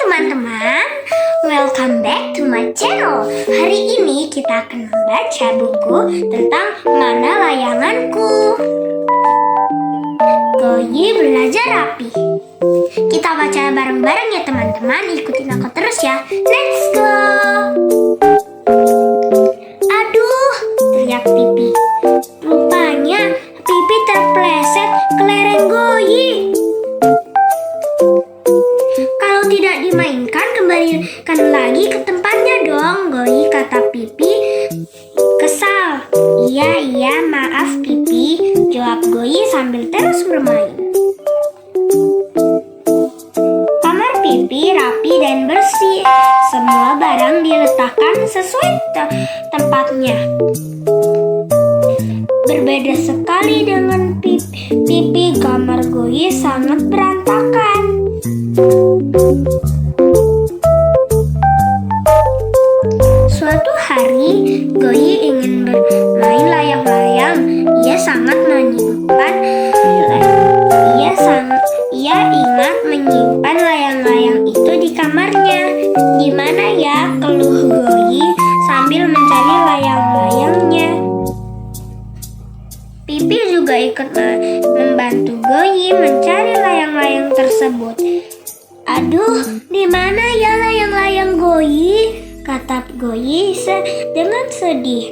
teman-teman, welcome back to my channel. Hari ini kita akan membaca buku tentang Mana Layanganku. Goyi belajar rapi. Kita baca bareng-bareng ya teman-teman, ikutin aku terus ya. Let's go. Aduh, teriak Pipi. Rupanya Pipi terpleset ke lereng Goyi. Kalau tidak dimainkan, kembalikan lagi ke tempatnya dong, Goyi, kata Pipi kesal. Iya, maaf Pipi, jawab Goyi sambil terus bermain. Kamar Pipi rapi dan bersih. Semua barang diletakkan sesuai tempatnya. Berbeda sekali dengan Pipi, kamar Goyi sangat berantakan. Suatu hari, Goyi ingin bermain layang-layang. Ia ingat menyimpan layang-layang itu di kamarnya. Di mana ya? Keluh Goyi sambil mencari layang-layangnya. Pipi juga ikut membantu Goyi mencari layang-layang tersebut. Aduh, di mana ya layang-layang Goyi? Kata Goyi dengan sedih.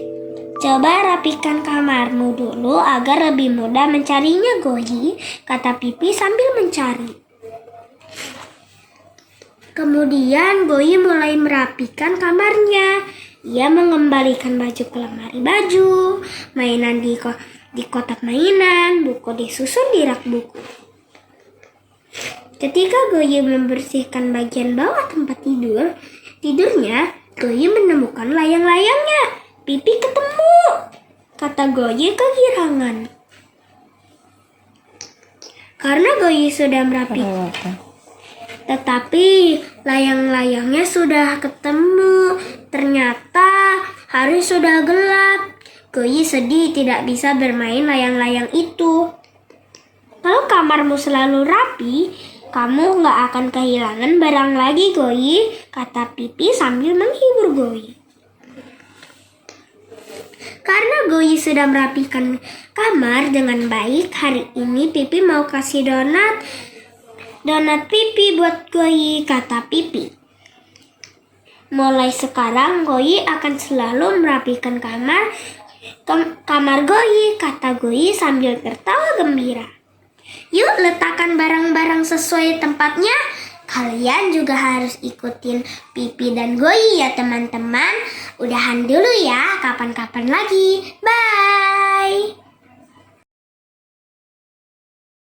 Coba rapikan kamarmu dulu agar lebih mudah mencarinya, Goyi, kata Pipi sambil mencari. Kemudian Goyi mulai merapikan kamarnya. Ia mengembalikan baju ke lemari baju, mainan di kotak mainan, buku disusun di rak buku. Ketika Goyi membersihkan bagian bawah tempat tidurnya, Goyi menemukan layang-layangnya. Pipi ketemu, kata Goyi kegirangan. Karena Goyi sudah merapikan, tetapi layang-layangnya sudah ketemu. Ternyata hari sudah gelap. Goyi sedih tidak bisa bermain layang-layang itu. Kalau kamarmu selalu rapi, kamu gak akan kehilangan barang lagi, Goyi, kata Pipi sambil menghibur Goyi. Karena Goyi sudah merapikan kamar dengan baik, hari ini Pipi mau kasih donat Pipi buat Goyi, kata Pipi. Mulai sekarang Goyi akan selalu merapikan kamar Goyi, kata Goyi sambil tertawa gembira. Yuk letakkan barang-barang sesuai tempatnya. Kalian juga harus ikutin Pipi dan Goyi ya teman-teman. Udahan dulu ya, kapan-kapan lagi. Bye.